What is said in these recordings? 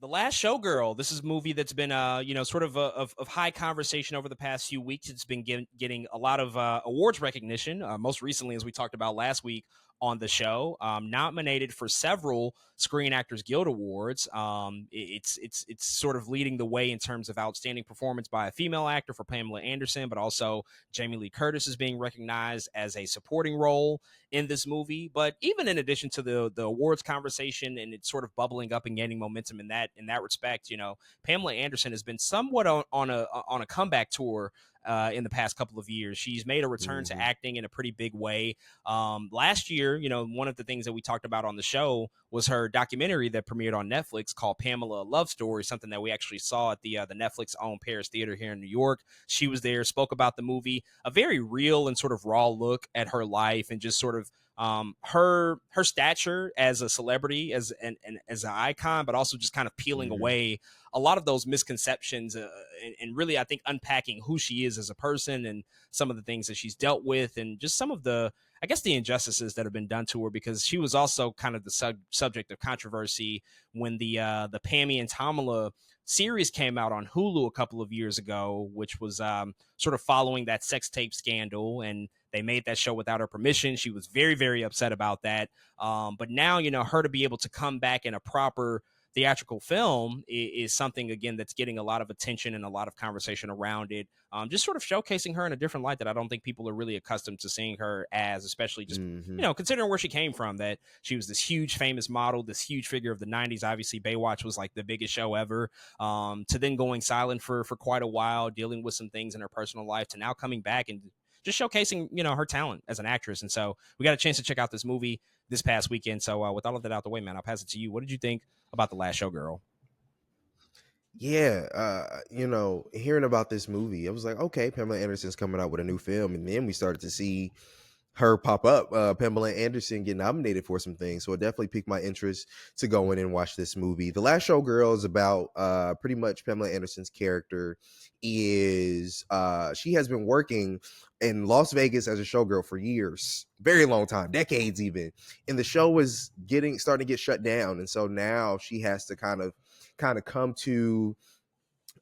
The Last Showgirl. This is a movie that's been, sort of of high conversation over the past few weeks. It's been getting a lot of awards recognition. Most recently, as we talked about last week on the show, nominated for several Screen Actors Guild Awards. It's sort of leading the way in terms of outstanding performance by a female actor for Pamela Anderson, but also Jamie Lee Curtis is being recognized as a supporting role in this movie. But even in addition to the awards conversation and it's sort of bubbling up and gaining momentum in that respect, Pamela Anderson has been somewhat on a comeback tour in the past couple of years. She's made a return to Hmm. acting in a pretty big way. Last year, one of the things that we talked about on the show was her documentary that premiered on Netflix called Pamela: A Love Story, something that we actually saw at the Netflix owned Paris Theater here in New York. She was there, spoke about the movie, a very real and sort of raw look at her life and just sort of her stature as a celebrity, as an icon, but also just kind of peeling Hmm. away a lot of those misconceptions, and really, I think, unpacking who she is as a person and some of the things that she's dealt with, and just some of the, I guess, the injustices that have been done to her, because she was also kind of the subject of controversy when the Pammy and Tamala series came out on Hulu a couple of years ago, which was sort of following that sex tape scandal, and they made that show without her permission. She was very, very upset about that. But now, her to be able to come back in a proper theatrical film is something, again, that's getting a lot of attention and a lot of conversation around it. Just sort of showcasing her in a different light that I don't think people are really accustomed to seeing her as, especially just, Hmm. considering where she came from, that she was this huge famous model, this huge figure of the 90s. Obviously, Baywatch was like the biggest show ever, to then going silent for quite a while, dealing with some things in her personal life, to now coming back and just showcasing, her talent as an actress. And so we got a chance to check out this movie this past weekend. So with all of that out the way, man, I'll pass it to you. What did you think about The Last Showgirl? Yeah, hearing about this movie, I was like, okay, Pamela Anderson's coming out with a new film, and then we started to see her pop up. Pamela Anderson get nominated for some things, so it definitely piqued my interest to go in and watch this movie. The Last Showgirl is about pretty much Pamela Anderson's character is she has been working in Las Vegas as a showgirl for years, very long time, decades even, and the show is getting starting to get shut down, and so now she has to kind of come to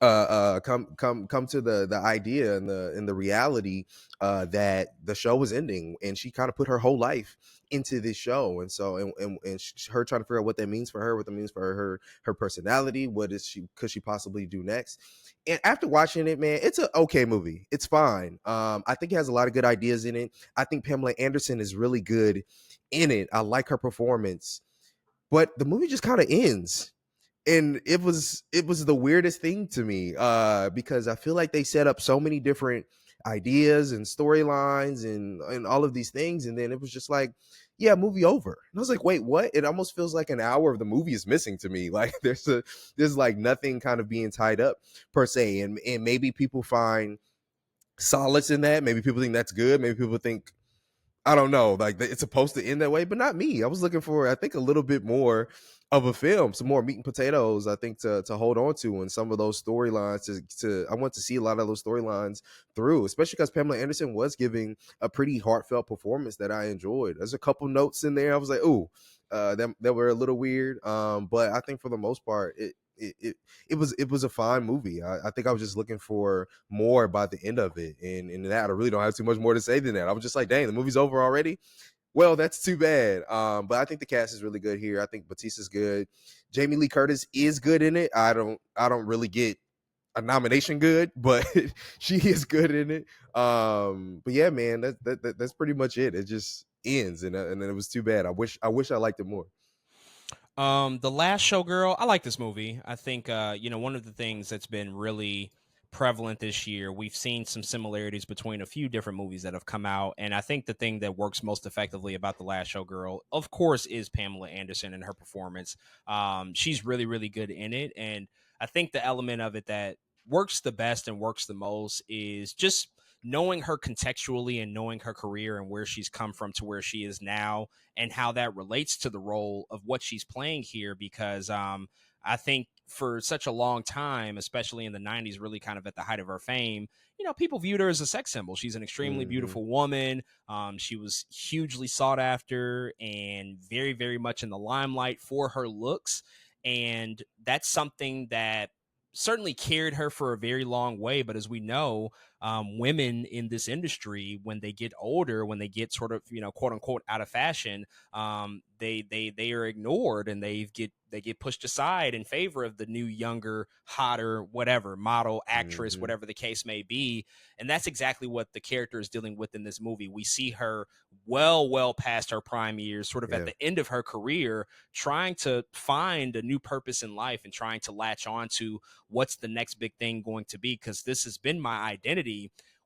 the idea and the reality that the show was ending, and she kind of put her whole life into this show, and so her trying to figure out what that means for her, what that means for her personality, what is she could she possibly do next. And after watching it, man, it's an okay movie. It's fine. I think it has a lot of good ideas in it. I think Pamela Anderson is really good in it. I like her performance, but the movie just kind of ends, and it was the weirdest thing to me because I feel like they set up so many different ideas and storylines and all of these things, and then it was just like, yeah, movie over. And I was like, wait, what? It almost feels like an hour of the movie is missing to me. Like there's like nothing kind of being tied up per se, and maybe people find solace in that. Maybe people think that's good. Maybe people think, I don't know, like it's supposed to end that way, but not me. I was looking for, I think, a little bit more of a film, some more meat and potatoes, I think, to hold on to, and some of those storylines to I want to see a lot of those storylines through, especially because Pamela Anderson was giving a pretty heartfelt performance that I enjoyed. There's a couple notes in there I was like, ooh, that were a little weird, but I think for the most part, it was a fine movie. I think I was just looking for more by the end of it, and that I really don't have too much more to say than that. I was just like, dang, the movie's over already. Well, that's too bad. But I think the cast is really good here. I think Batista's good. Jamie Lee Curtis is good in it. I don't really get a nomination good, but she is good in it. But yeah, man, that's pretty much it. It just ends, and then it was too bad. I wish I liked it more. The Last Showgirl, I like this movie. I think one of the things that's been really prevalent this year, we've seen some similarities between a few different movies that have come out, and I think the thing that works most effectively about The Last Showgirl, of course, is Pamela Anderson and her performance. She's really, really good in it, and I think the element of it that works the best and works the most is just knowing her contextually and knowing her career and where she's come from to where she is now, and how that relates to the role of what she's playing here. Because I think for such a long time, especially in the 90s, really kind of at the height of her fame, people viewed her as a sex symbol. She's an extremely Hmm. beautiful woman. She was hugely sought after and very, very much in the limelight for her looks. And that's something that certainly carried her for a very long way. But as we know, women in this industry, when they get older, when they get sort of, quote unquote, out of fashion, they are ignored, and they get pushed aside in favor of the new, younger, hotter, whatever model, actress, Hmm. whatever the case may be. And that's exactly what the character is dealing with in this movie. We see her well past her prime years, sort of at Yeah. the end of her career, trying to find a new purpose in life and trying to latch on to what's the next big thing going to be, because this has been my identity.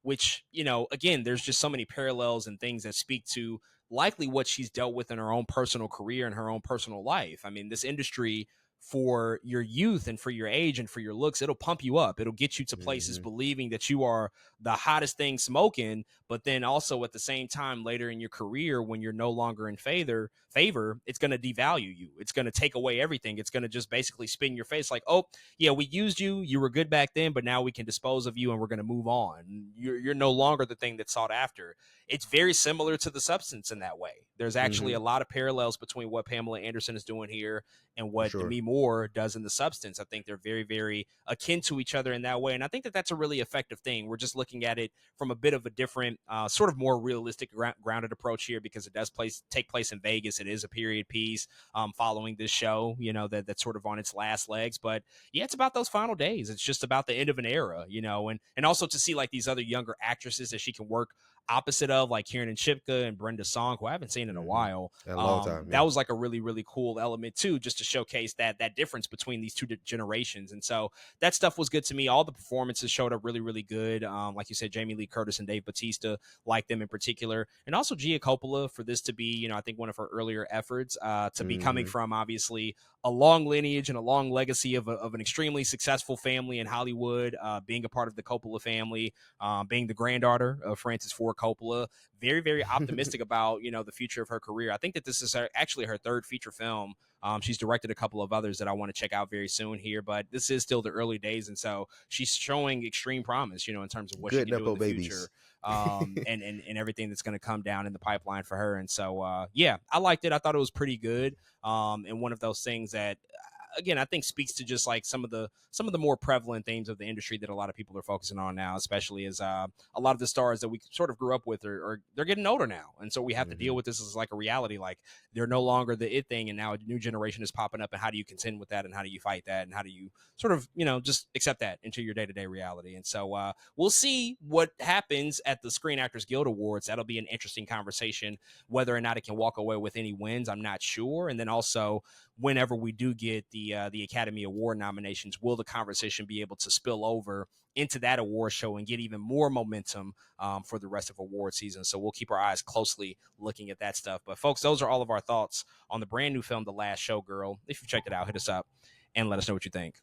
Which, again, there's just so many parallels and things that speak to likely what she's dealt with in her own personal career and her own personal life. I mean, this industry, for your youth and for your age and for your looks, it'll pump you up. It'll get you to places Hmm. believing that you are the hottest thing smoking. But then also at the same time, later in your career, when you're no longer in favor, it's going to devalue you. It's going to take away everything. It's going to just basically spin your face like, oh, yeah, we used you. You were good back then, but now we can dispose of you and we're going to move on. You're no longer the thing that's sought after. It's very similar to The Substance in that way. There's actually Hmm. a lot of parallels between what Pamela Anderson is doing here and For what sure. Demi Moore does in The Substance. I think they're very, very akin to each other in that way. And I think that that's a really effective thing. We're just looking at it from a bit of a different, sort of more realistic, grounded approach here, because it does take place in Vegas. It is a period piece, following this show, that's sort of on its last legs. But yeah, it's about those final days. It's just about the end of an era, and also to see like these other younger actresses that she can work opposite of, like Kieran and Shipka and Brenda Song, who I haven't seen in a Hmm. while. A long time. That Yeah. was like a really, really cool element too, just to showcase that difference between these two generations. And so that stuff was good to me. All the performances showed up really, really good. Like you said, Jamie Lee Curtis and Dave Bautista, like them in particular, and also Gia Coppola, for this to be, I think one of her earlier efforts, to be coming Hmm. from obviously a long lineage and a long legacy of an extremely successful family in Hollywood, being a part of the Coppola family, being the granddaughter of Francis Ford Coppola. Very, very optimistic about, the future of her career. I think that this is actually her third feature film. She's directed a couple of others that I want to check out very soon here, but this is still the early days, and so she's showing extreme promise, in terms of what she Good can do in nepo the future, babies. and everything that's going to come down in the pipeline for her. And so, yeah, I liked it. I thought it was pretty good, and one of those things that, again, I think speaks to just like some of the more prevalent themes of the industry that a lot of people are focusing on now, especially as a lot of the stars that we sort of grew up with are they're getting older now, and so we have to deal Hmm. with this as like a reality. Like, they're no longer the it thing, and now a new generation is popping up. And how do you contend with that? And how do you fight that? And how do you sort of, just accept that into your day to day reality? And so, we'll see what happens at the Screen Actors Guild Awards. That'll be an interesting conversation. Whether or not it can walk away with any wins, I'm not sure. And then also, whenever we do get the Academy Award nominations, will the conversation be able to spill over into that award show and get even more momentum, for the rest of award season? So we'll keep our eyes closely looking at that stuff. But folks, those are all of our thoughts on the brand new film, The Last Showgirl. If you've checked it out, hit us up and let us know what you think.